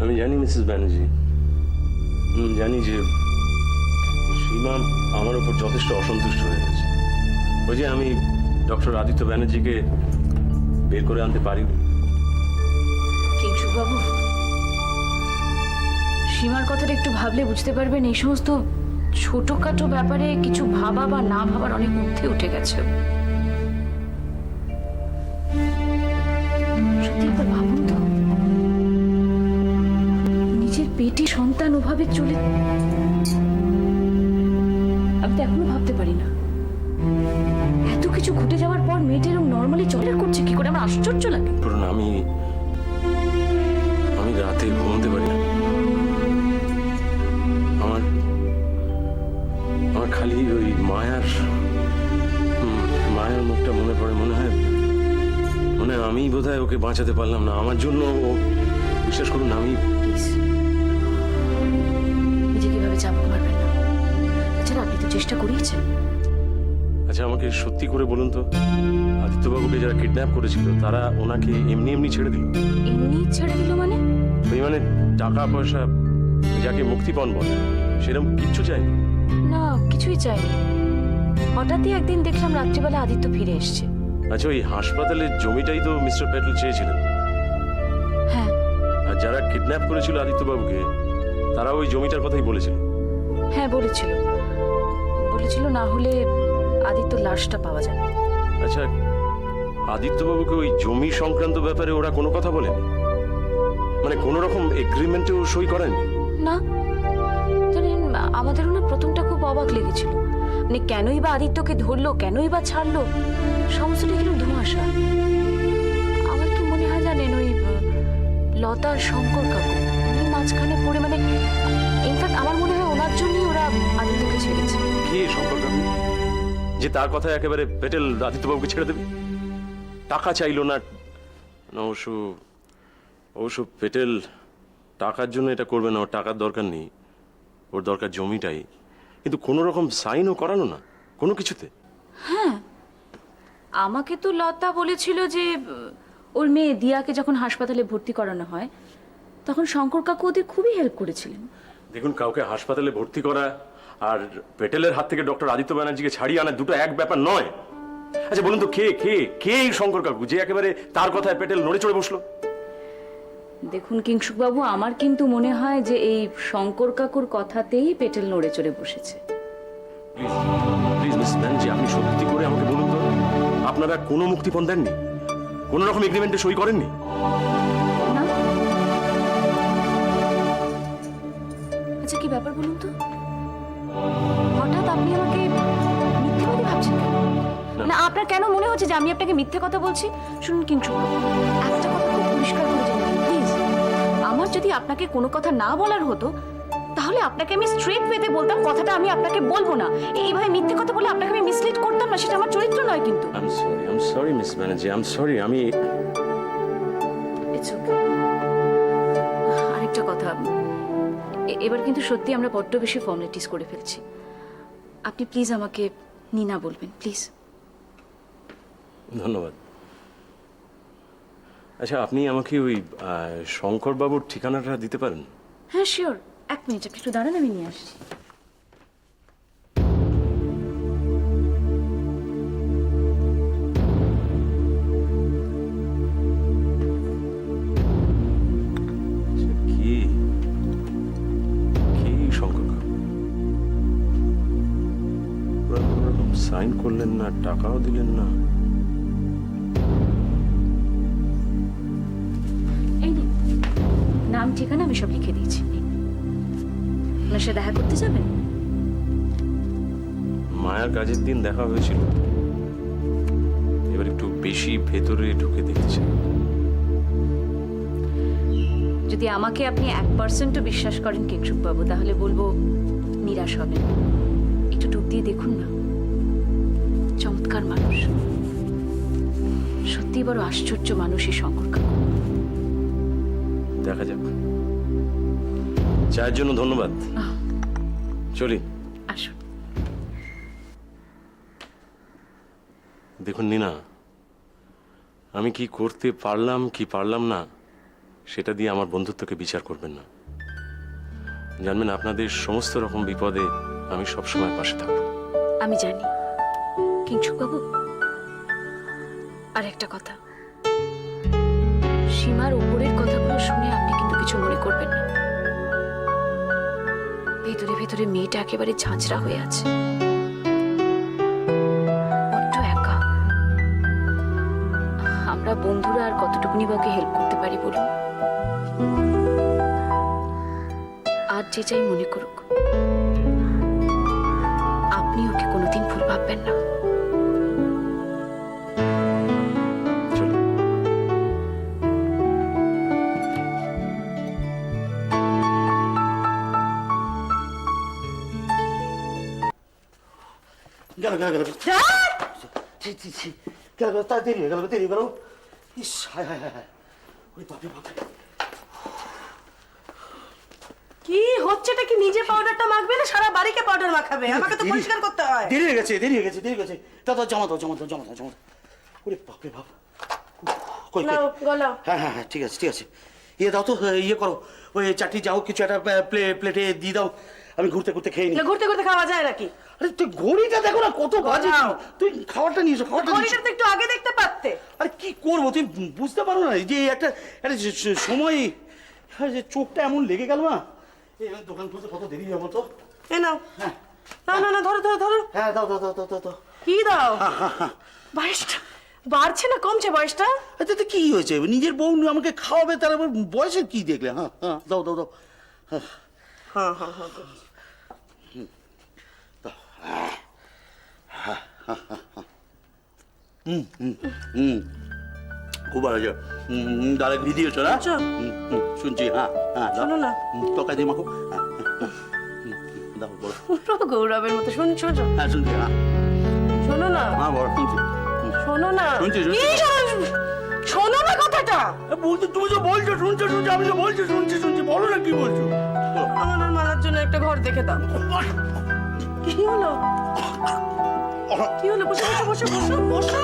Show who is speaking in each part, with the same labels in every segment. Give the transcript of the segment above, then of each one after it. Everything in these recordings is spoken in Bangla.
Speaker 1: আমি জানি মিসেস ব্যানার্জি, জানি যে সীমা আমার উপর যথেষ্ট অসন্তুষ্ট হয়ে গেছে। ওই যে আমি ডক্টর আদিত্য ব্যানার্জিকে বের করে আনতে পারিনি।
Speaker 2: কিংশুক বাবু, সীমার কথাটা একটু ভাবলে বুঝতে পারবেন এই সমস্ত ছোটখাটো ব্যাপারে কিছু ভাবা বা না ভাবার অনেক ঊর্ধ্বে উঠে গেছে। সত্যি একবার ভাবুন তো, নিজের পেটে সন্তান ওভাবে চলে, আমি তো এখনো ভাবতে পারি না এত কিছু ঘটে যাওয়ার পর মেয়েটা এরকম নর্মালি চলে করছে কি করে। আমার আশ্চর্য লাগে।
Speaker 1: কারণ আমি রাতে ঘুমোতে পারি না। আমার খালি ওই মায়ার মুখটা মনে পড়ে। মনে হয় আমি বোধহয় ওকে বাঁচাতে পারলাম না। আমার জন্য ও, বিশ্বাস করুন, আমি
Speaker 2: নিজে কিভাবে চাপ মারবেন না। তাছাড়া আপনি তো চেষ্টা করিয়েছেন।
Speaker 1: আচ্ছা, আমাকে সত্যি করে বলুন তো, আদিত্যবাবুকে যারা কিডন্যাপ করেছিল তারা ওনাকে এমনি এমনি ছেড়ে দিল?
Speaker 2: এমনি ছেড়ে দিল মানে?
Speaker 1: ওই মানে টাকা পয়সা, যাকে মুক্তিপণ বলে, সেরকম কিচ্ছু চাইনি?
Speaker 2: না, কিছুই চাইনি। হঠাৎই একদিন দেখলাম রাত্রিবেলা আদিত্য ফিরে এসছে।
Speaker 1: আচ্ছা, ওই হাসপাতালের জমিটাই তো মিস্টার প্যাটেল চেয়েছিলেন।
Speaker 2: হ্যাঁ।
Speaker 1: আর যারা কিডন্যাপ করেছিল আদিত্যবাবুকে তারা ওই জমিটার কথাই বলেছিল?
Speaker 2: হ্যাঁ, বলেছিল না হলে আদিত্যর লাশটা পাওয়া যাবে।
Speaker 1: আচ্ছা, আদিত্যবাবুকে ওই জমি সংক্রান্ত ব্যাপারে ওরা কোনো কথা বলেনি? মানে কোনো রকম এগ্রিমেন্টেও সই করেনি?
Speaker 2: না, জানেন, আমাদেরও না প্রথমটা খুব অবাক লেগেছিল। মানে কেনই বা আদিত্যকে ধরলো, কেনই বা ছাড়লো, সমস্তটা কিরকম ধোঁয়াশা। আমার কি মনে হয় জানেন, ওই লতার শঙ্কর কাকু উনি মাঝখানে পড়ে, মানে ইনফ্যাক্ট আমার মনে হয় ওনার জন্যই ওরা আদিত্যকে ছেড়েছে।
Speaker 1: কে শঙ্কর কাকু, যে তার কথায় একেবারে প্যাটেল আদিত্যবাবুকে ছেড়ে দেবে? টাকা চাইলো না? অবশ্য প্যাটেল টাকার জন্য এটা করবে না। ওর টাকার দরকার নেই, ওর দরকার জমিটাই। কিন্তু কোনো রকম সাইনও করানো না কোনো কিছুতে?
Speaker 2: হ্যাঁ, আমাকে তো লতা বলেছিল যে ওর মেয়ে দিয়াকে যখন হাসপাতালে ভর্তি করানো হয় তখন শঙ্কর কাকু ওদের খুবই হেল্প করেছিলেন।
Speaker 1: দেখুন, কাউকে হাসপাতালে ভর্তি করা আর প্যাটেলের হাত থেকে ডক্টর আদিত্য ব্যানার্জিকে ছাড়িয়ে আনা দুটো এক ব্যাপার নয়। আচ্ছা বলুন তো, কে কে কে এই শঙ্কর কাকু যে একেবারে তার কথায় প্যাটেল নড়ে চড়ে বসলো?
Speaker 2: দেখুন কিংশুক বাবু, আমার কিন্তু মনে হয় যে এই শঙ্কর কাকুর কথাতেই পেটেল নড়ে চড়ে বসেছে।
Speaker 1: প্লিজ মিস ব্যানার্জি, আপনি সত্যি করে আমাকে বলুন তো, আপনারা কোনো মুক্তিপণ দেননি? কোনো রকম এগ্রিমেন্টে সই করেননি?
Speaker 2: না। আচ্ছা, কি ব্যাপার বলুন তো, হঠাৎ আপনি আমাকে মিথ্যেবাদী ভাবছেন কেন? না, আপনার কেন মনে হচ্ছে যে আমি আপনাকে মিথ্যে কথা বলছি? শুনুন কিংশুক বাবু, একটা কথা খুব পরিষ্কার করে জেনে নিন প্লিজ। আমার যদি আপনাকে কোনো কথা না বলার হতো তাহলে আপনাকে আমি স্ট্রেট ওয়েতে বলতাম কথাটা আমি আপনাকে বলবো না। এইভাবে মিথ্যে কথা বলে আপনাকে আমি মিসলিড করতাম না, সেটা আমার চরিত্র নয় কিন্তু।
Speaker 1: I am sorry miss Banerjee, I am sorry. আমি
Speaker 2: ইটস ওকে। আরেকটা কথা, এবার কিন্তু সত্যি আমরা বড্ড বেশি ফর্মালিটিস করে ফেলছি। আপনি প্লিজ আমাকে নিনা বলবেন, প্লিজ।
Speaker 1: ধন্যবাদ। আচ্ছা, আপনি আমাকে ওই শঙ্করবাবুর ঠিকানাটা দিতে পারেন?
Speaker 2: হ্যাঁ, শিওর। এক মিনিট, আপনি একটু দাঁড়ান, আমি নিয়ে আসছি।
Speaker 1: কি শঙ্কর কাকু? ওরা কোনো রকম সাইন করলেন না, টাকাও দিলেন না।
Speaker 2: এই নিন, নাম ঠিকানা আমি সব লিখে দিয়েছি। ওনার সাথে দেখা করতে যাবেন?
Speaker 1: মায়ার কাজের দিন দেখা হয়েছিল, এবার একটু বেশি ভেতরে ঢুকে দেখতে চাই।
Speaker 2: যদি আমাকে আপনি 1% বিশ্বাস করেন কিংশুক বাবু, তাহলে বলবো নিরাশ হবেন। একটু ডুব দিয়ে দেখুন না। চমৎকার মানুষ, সত্যি বড় আশ্চর্য মানুষ এই শঙ্কর কাকু।
Speaker 1: দেখা যাক। চায়ের জন্য ধন্যবাদ। চলি।
Speaker 2: আসুন।
Speaker 1: দেখুন নিনা, আমি কি করতে পারলাম কি পারলাম না সেটা দিয়ে আমার বন্ধুত্বকে বিচার করবেন না। জানবেন, আপনাদের সমস্ত রকম বিপদে আমি সবসময় পাশে থাকবো।
Speaker 2: আমি জানি কিংশুক বাবু, আর একটা কথা, সীমার উপরের কথাগুলো শুনে আপনি কিন্তু কিছু মনে করবেন না। ভেতরে ভেতরে মেয়েটা একেবারে ঝাঁঝরা হয়ে আছে, বড্ড একা। আমরা বন্ধুরা আর কতটুকুনি বাকে হেল্প করতে পারি বলুন? আর যে যাই মনে করুক, আপনি ওকে কোনোদিন ভুল ভাববেন না।
Speaker 1: চলুন।
Speaker 3: গেল গেল গেল ছি ছি ছি গেল গেল, তাই দেরি হয়ে গেল, দেরি হয়ে গেল। ইস, হায় হায় হায় হায়, ওরে বাপরে বাপরে।
Speaker 4: কি হচ্ছেটা কি? নিজে পাউডারটা মাখবে না সারা বাড়িকে পাউডার মাখাবে? আমাকে তো পরিষ্কার করতে হয়।
Speaker 3: দেরি হয়ে গেছে, দেরি হয়ে গেছে, দেরি হয়ে গেছে। দাদা জমা দাও, জমা দাও, জমা দাও, জমা দাও। ওরে বাপরে বাপ। কই কই?
Speaker 4: নাও, গলাও।
Speaker 3: হ্যাঁ হ্যাঁ হ্যাঁ, ঠিক আছে ঠিক আছে। ইয়ে দাও তো, ইয়ে করো, ওই চাটনি যাও কিছু একটা প্লেটে দিয়ে দাও, আমি ঘুরতে ঘুরতে খেয়ে নিই।
Speaker 4: না, ঘুরতে ঘুরতে খাওয়া যায় নাকি?
Speaker 3: আরে তুই ঘড়িটা দেখো না কত বাজে।
Speaker 4: গলাও।
Speaker 3: তুই খাবারটা নিয়ে এসো, খাবারটা নিয়ে
Speaker 4: ঘড়িটা
Speaker 3: এসো।
Speaker 4: তো একটু আগে দেখতে পারতে।
Speaker 3: আরে কি করবো তুই বুঝতে পারো না যে একটা একটা সময় যে চোখটা এমন লেগে গেল না। এই দোকান খুলতে কত দেরি হবে তো।
Speaker 4: এ নাও।
Speaker 3: হ্যাঁ
Speaker 4: না না না, ধরো ধরো ধরো।
Speaker 3: হ্যাঁ, দাও দাও দাও দাও দাও দাও।
Speaker 4: কি দাও? বয়সটা বাড়ছে না কমছে বয়সটা?
Speaker 3: আচ্ছা তো কি হয়েছে, নিজের বউ আমাকে খাওয়াবে, তার আবার বয়সের কি দেখলে? হ্যাঁ হ্যাঁ, দাও দাও দাও। হ্যাঁ
Speaker 4: হ্যাঁ হ্যাঁ হ্যাঁ।
Speaker 3: খুব ভালো হয়েছে। দাঁড়া ঘি দিয়েছো না?
Speaker 4: আচ্ছা।
Speaker 3: শুনছি। হ্যাঁ হ্যাঁ, দাও।
Speaker 4: শোনো না।
Speaker 3: তরকারি দিয়ে মাখো। হ্যাঁ, হ্যাঁ, দাও বলো।
Speaker 4: পুরো গৌরবের মতো। শুনছো?
Speaker 3: হ্যাঁ শুনছি। হ্যাঁ
Speaker 4: শোনো না।
Speaker 3: হ্যাঁ বলো, শুনছি।
Speaker 4: শোনো না।
Speaker 3: শুনছি, শুনছি।
Speaker 4: কি শোনো না কথাটা?
Speaker 3: বলতে তুমি যে বলছো শুনছো শুনছো, আমি যে বলছি শুনছি শুনছি, বলো না কি বলছো।
Speaker 4: আমার আর মালার জন্য একটা ঘর দেখে দাও। কি হলো? কি হলো? বসে বসে বসে বসে বসো।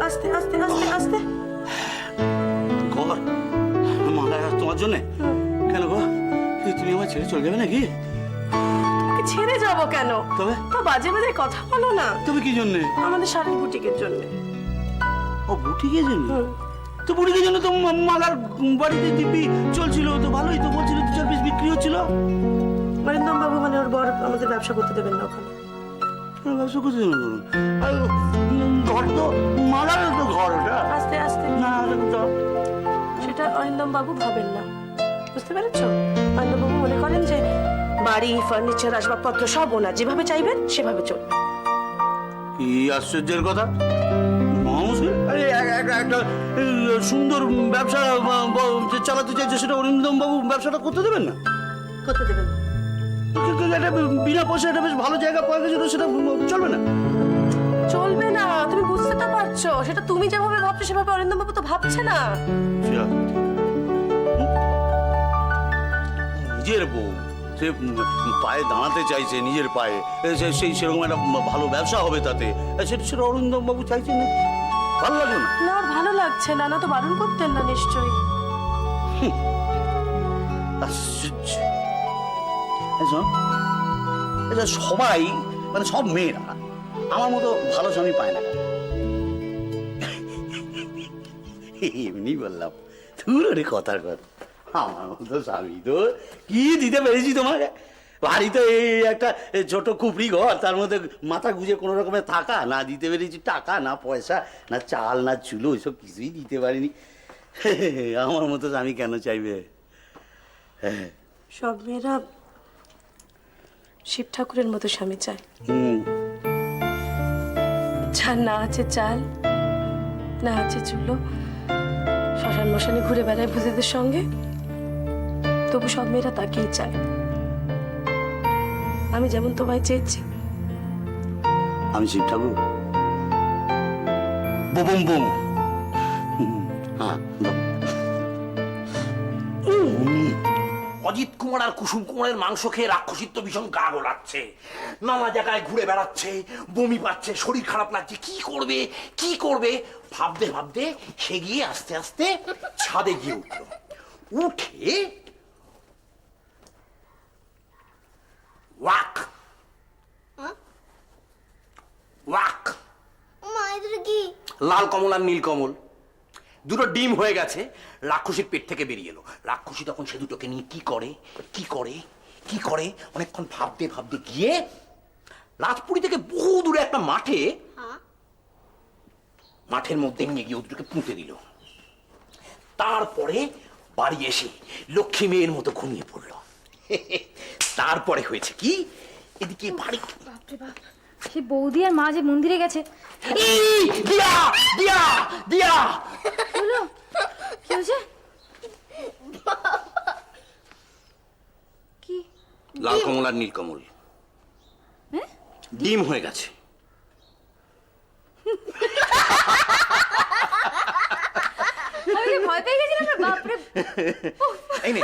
Speaker 4: আস্তে আস্তে আস্তে আস্তে।
Speaker 3: ঘর মালা তোমার জন্যে? কেন গো, তুমি আমার ছেড়ে চলে যাবে নাকি?
Speaker 4: তোকে ছেড়ে যাব কেন?
Speaker 3: তবে?
Speaker 4: তো বাজে বাজে কথা বলো না।
Speaker 3: তবে কি জন্যে?
Speaker 4: আমাদের শাড়ির বুটিকের জন্য।
Speaker 3: ও বুটিকের জন্য? তো বুটিকের জন্য তো মালার বাড়িতে দিব্যি চলছিল, তো ভালোই তো বলছিল, 2-4 পিস বিক্রি হচ্ছিল।
Speaker 4: অরিন্দম বাবু মানে ওর বর আমাদের ব্যবসা করতে দেবেন না ওখানে।
Speaker 3: ব্যবসা করতে দেবেন বলুন? আর ঘর তো মালার তো ঘর ওটা।
Speaker 4: আস্তে আস্তে।
Speaker 3: না
Speaker 4: সেটা অরিন্দম বাবু ভাবেন না, বুঝতে পেরেছো? অরিন্দম বাবু মনে করেন যে বাড়ি, ফার্নিচার, আসবাবপত্র সব ওনার, যেভাবে চাইবেন সেভাবে চলবে।
Speaker 3: কি আশ্চর্যের কথা! একটা সুন্দর ব্যবসা যে চালাতে চাইছে, সেটা অরিন্দম বাবু ব্যবসাটা করতে দেবেন না?
Speaker 4: করতে দেবেন না।
Speaker 3: একটা বিনা পয়সা একটা বেশ ভালো জায়গা পাওয়া গেছিল, সেটা চলবে না?
Speaker 4: চলবে না, তুমি বুঝতে তো পারছো। সেটা তুমি যেভাবে ভাবছো সেভাবে অরিন্দম বাবু তো ভাবছে না।
Speaker 3: নিজের বউ, সে পায়ে দাঁড়াতে চাইছে, নিজের পায়ে, সেই সেরকম একটা ভালো ব্যবসা হবে তাতে, সেটা অরিন্দম বাবু চাইছেন না? ভালো লাগলো না?
Speaker 4: না, ওর ভালো লাগছে না। না তো বারণ করতেন না নিশ্চয়ই।
Speaker 3: আশ্চর্য। এটা সবাই মানে সব মেয়েরা আমার মতো ভালো স্বামী পায় না। এমনি বললাম, তুই রে কথার কথা। আমার মতো স্বামী তো কি দিতে পেরেছি তোমাকে? বাড়িতে এই একটা ছোট কুপড়ি ঘর, তার মধ্যে মাথা গুঁজে কোনো রকমে থাকা, না দিতে পেরেছি টাকা, না পয়সা, না চাল, না চুলো, এসব কিছুই দিতে পারিনি। আমার মতো স্বামী কেন চাইবে? হ্যাঁ,
Speaker 4: সব মেয়েরা শিব ঠাকুরের মতো স্বামী চায়, যার না আছে চাল, না আছে চুলো, শ্মশান মশানে ঘুরে বেড়ায় ভূতেদের সঙ্গে, তবু সব মেয়েরা তাকেই চায়। আমি যেমন তোমায় চেয়েছি।
Speaker 3: আমি শিব ঠাকুর? Boom boom. হ্যাঁ,
Speaker 5: অজিত কুমার আর কুসুম কুমারের মাংস খেয়ে রাক্ষসিত্ব ভীষণ গা গোলাচ্ছে, নানা জায়গায় ঘুরে বেড়াচ্ছে, বমি পাচ্ছে, শরীর খারাপ লাগছে, কি করবে কি করবে ভাবতে ভাবতে সে গিয়ে আস্তে আস্তে ছাদে গিয়ে উঠলো। উঠে ওয়াক ওয়াক,
Speaker 6: মা এদের কি?
Speaker 5: লাল কমল আর নীল কমল দুটো ডিম হয়ে গেছে, রাক্ষসীর পেট থেকে বেরিয়ে এলো। রাক্ষসী তখন সে দুটোকে নিয়ে কি করে কি করে কি করে অনেকক্ষণ ভাবতে ভাবতে গিয়ে রাজপুরী থেকে বহু দূরে একটা মাঠে, মাঠের মধ্যে নিয়ে গিয়ে দুটোকে পুঁতে দিল। তারপরে বাড়ি এসে লক্ষ্মী মেয়ের মতো ঘুমিয়ে পড়ল। তারপরে হয়েছে কি, এদিকে বাড়ি
Speaker 6: বাপরে বাপ, সে বৌদি আর মা যে মন্দিরে গেছে।
Speaker 5: এই, দিয়া দিয়া দিয়া
Speaker 6: হলো কি হয়েছে? কি?
Speaker 5: লাল কমল আর নীল কমল
Speaker 6: হ্যাঁ?
Speaker 5: ডিম হয়ে গেছে।
Speaker 6: আমি যে ভয় পেয়ে গেছিলাম না, বাপরে।
Speaker 5: এই নে,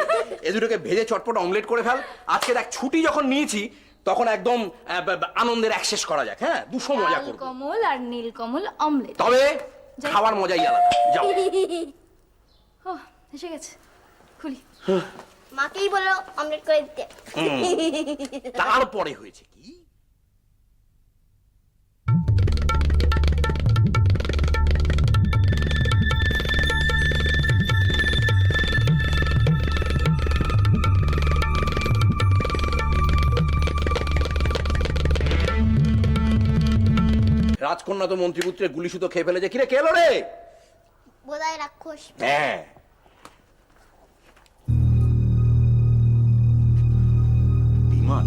Speaker 5: এ দুটোকে ভেজে চটপট অমলেট করে ফেল। আজকে দেখ ছুটি যখন নিয়েছি তখন একদম আনন্দের অ্যাক্সেস করা যাক। হ্যাঁ, দুশো মজা
Speaker 6: লাল
Speaker 5: করব,
Speaker 6: কমল আর নীল কমল অমলেট।
Speaker 5: তবে খাওয়ার মজাই আলাদা। যাও।
Speaker 6: ও এসে গেছে, খুলি। মাকেই বলো অমলেট করে দিতে।
Speaker 5: তারপরে হয়েছে কি, রাজকন্যা তো মন্ত্রীপুত্রের গুলি সুতো খেয়ে ফেলেছে। কিরে, কেলো রে?
Speaker 6: বোধহয় রাক্ষস।
Speaker 5: হ্যাঁ, বিমান।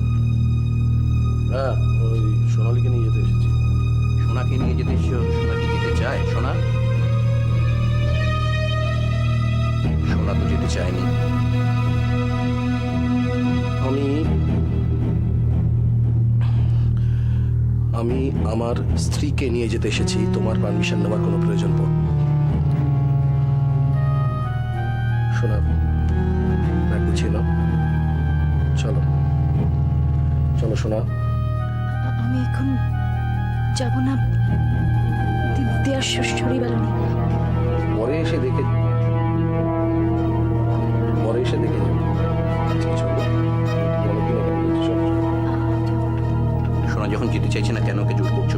Speaker 1: হ্যাঁ, ওই সোনালীকে নিয়ে যেতে এসেছি।
Speaker 5: সোনাকে নিয়ে যেতে এসছো? সোনা কি যেতে চায়? সোনা সোনা তো যেতে চায়নি।
Speaker 7: আমি আমার স্ত্রীকে নিয়ে যেতে এসেছি, তোমার পারমিশন নেওয়ার কোনো প্রয়োজন পড়। শোনা, ব্যাগ গুছিয়ে নাও, চলো চলো শোনা।
Speaker 6: আমি এখন যাব না, দেয়ার শরীর ভালো নেই।
Speaker 7: পরে এসে দেখে যাও। আজকে চলো, বলো কি না বলো, চলো।
Speaker 5: সোনা যখন যেতে চাইছে না, কেন ওকে জোর করছো?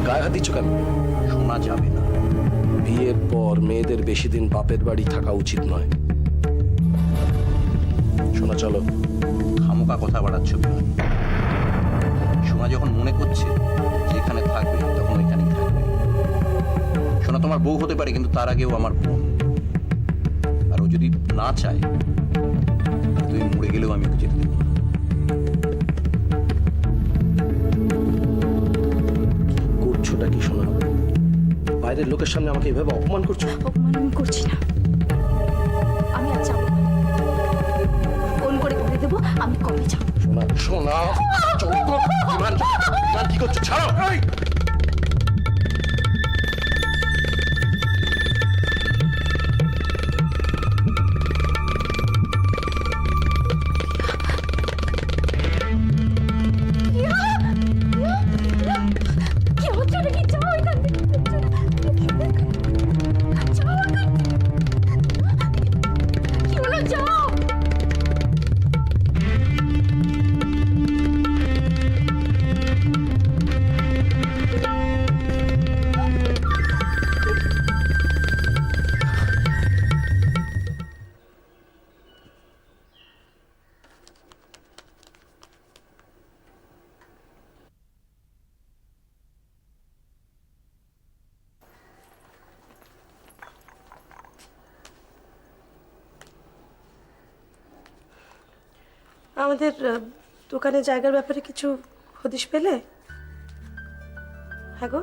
Speaker 7: গায়ে হাত দিচ্ছ কেন?
Speaker 5: সোনা যাবে না।
Speaker 7: বিয়ের পর মেয়েদের বেশি দিন বাপের বাড়ি থাকা উচিত নয়। শোনা, চলো।
Speaker 5: খামোকা কথা বাড়াচ্ছ বিমান। সোনা যখন মনে করছে যেখানে থাকবে তখন ওইখানেই থাকবে। সোনা তোমার বউ হতে পারে, কিন্তু তার আগেও আমার বোন। আর ও যদি না চায়, তুমি মরে গেলেও আমি ওকে যেতে দেবো না।
Speaker 7: করছোটা কি শোনা? বাইরের লোকের সামনে আমাকে এভাবে অপমান করছো।
Speaker 6: অপমান আমি করছি না, আমি আর যাবো না। ফোন করে বলে দেবো আমি কবে যাবো।
Speaker 7: শোনা শোনা, চল তো। বিমান, বিমান কি করছো? ছাড়ো। এই!
Speaker 6: কি হচ্ছে নাকি? যাও এখান থেকে, যাও এখান থেকে। কি হলো? যাও।
Speaker 4: আমাদের দোকানে জায়গার ব্যাপারে কিছু হদিশ পেলে? হ্যাঁ গো,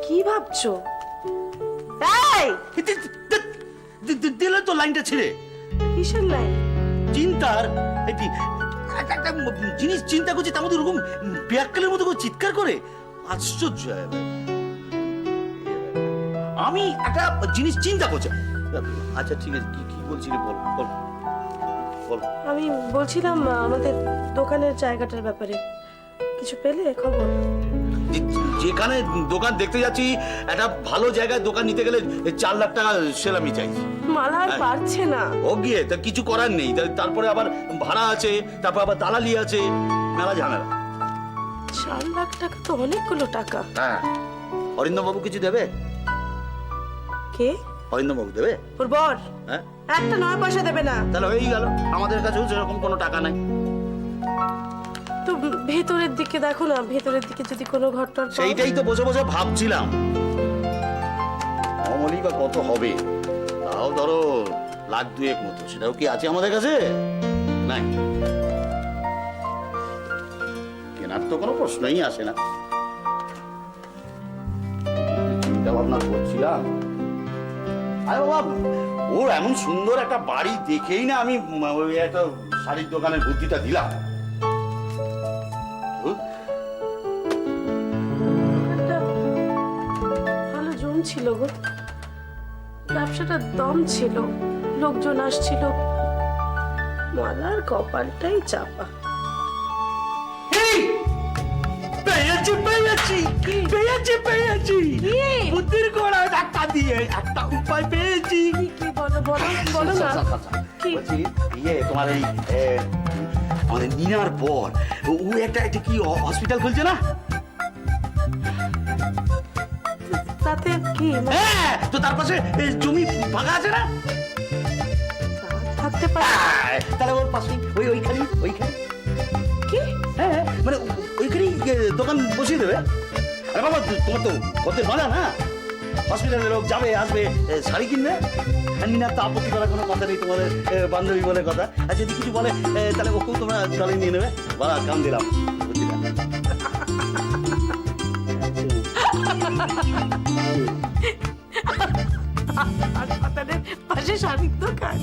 Speaker 4: কি ভাবছো? এই
Speaker 3: দিলে তো লাইনটা ছিঁড়ে।
Speaker 4: কিসের লাইন?
Speaker 3: চিন্তার একটি একটা একটা জিনিস চিন্তা করছি, তার মধ্যে ওরকম ব্যাককালের মতো করে চিৎকার করে। আশ্চর্য। আমি একটা জিনিস চিন্তা করছি। আচ্ছা ঠিক আছে, কি কি বলছিলি বল বল বল।
Speaker 4: আমি বলছিলাম আমাদের দোকানের জায়গাটার ব্যাপারে কিছু পেলে খবর?
Speaker 3: যেখানে দোকান দেখতে যাচ্ছি, একটা ভালো জায়গায় দোকান নিতে গেলে 4 লাখ টাকা সেলামি চাইছি।
Speaker 4: মালা আর পারছে না।
Speaker 3: ও গিয়ে তা কিছু করার নেই, তারপরে আবার ভাড়া আছে, তারপর আবার দালালি আছে, মেলা ঝামেলা।
Speaker 4: 4 লাখ টাকা তো অনেকগুলো টাকা।
Speaker 3: হ্যাঁ, অরিন্দমবাবু কিছু দেবে?
Speaker 4: কে?
Speaker 3: অরিন্দমবাবু দেবে?
Speaker 4: ওর বর
Speaker 3: হ্যাঁ,
Speaker 4: একটা 9 পয়সা দেবে না।
Speaker 3: তাহলে হয়েই গেল। আমাদের কাছেও সেরকম কোনো টাকা নাই।
Speaker 4: তো ভেতরের দিকে দেখো না, ভেতরের দিকে যদি কোনো ঘরটার
Speaker 3: সেইটাই তো বসে বসে ভাবছিলাম। অমলি বা কত হবে, তাও ধরো 1,02,000 মতো, সেটাও কি আছে আমাদের কাছে? নাই, কেনার তো কোনো প্রশ্নই আসে না। চিন্তা ভাবনা করছিলাম, আরে বাবা, ওর এমন সুন্দর একটা বাড়ি দেখেই না আমি ওই একটা শাড়ির দোকানের বুদ্ধিটা দিলাম।
Speaker 4: ভালো জম ছিল গো, ব্যবসাটা দম ছিল, লোকজন আসছিল। মালার কপালটাই চাপা।
Speaker 3: পেয়েছি বুদ্ধির গোড়া ধাক্কা দিয়ে একটা উপায় পেয়েছি।
Speaker 4: কি বলো বলো বলো না। কি?
Speaker 3: বলছি, তোমার এই আমাদের নিনার পর ও একটা কি হসপিটাল খুলছে না?
Speaker 4: তাতে কি
Speaker 3: হ্যাঁ, তো তার পাশে জমি ফাঁকা আছে না?
Speaker 4: থাকতে পারে?
Speaker 3: তাহলে ওর পাশে ওইখানে
Speaker 4: কি?
Speaker 3: হ্যাঁ, মানে ওইখানেই দোকান বসিয়ে দেবে। আরে বাবা, তোমার তো কত মজা না, হসপিটালে লোক যাবে আসবে, শাড়ি কিনবে। নিনার তো আপত্তি করার কোনো কথা নেই, তোমাদের বান্ধবী বলে কথা। আর যদি কিছু বলে তাহলে ওকেও তোমরা দলে নিয়ে নেবে। বলা কাম দিলাম, বুঝছিলাম।
Speaker 4: হাসপাতালের পাশে শাড়ির দোকান।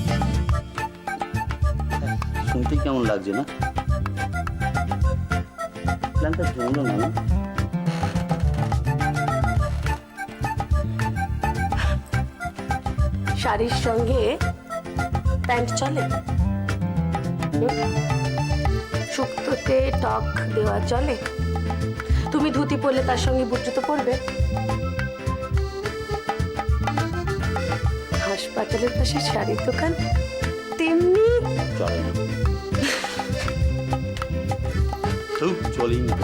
Speaker 3: শুনতেই কেমন লাগছে না? প্ল্যানটা জমলো না?
Speaker 4: শাড়ির সঙ্গে প্যান্ট চলে? শুক্তোতে টক দেওয়া চলে? তুমি ধুতি পরলে তার সঙ্গে বুট জুতো পরবে? হাসপাতালের পাশে শাড়ির দোকান তেমনি
Speaker 3: চলে না, চলেই না।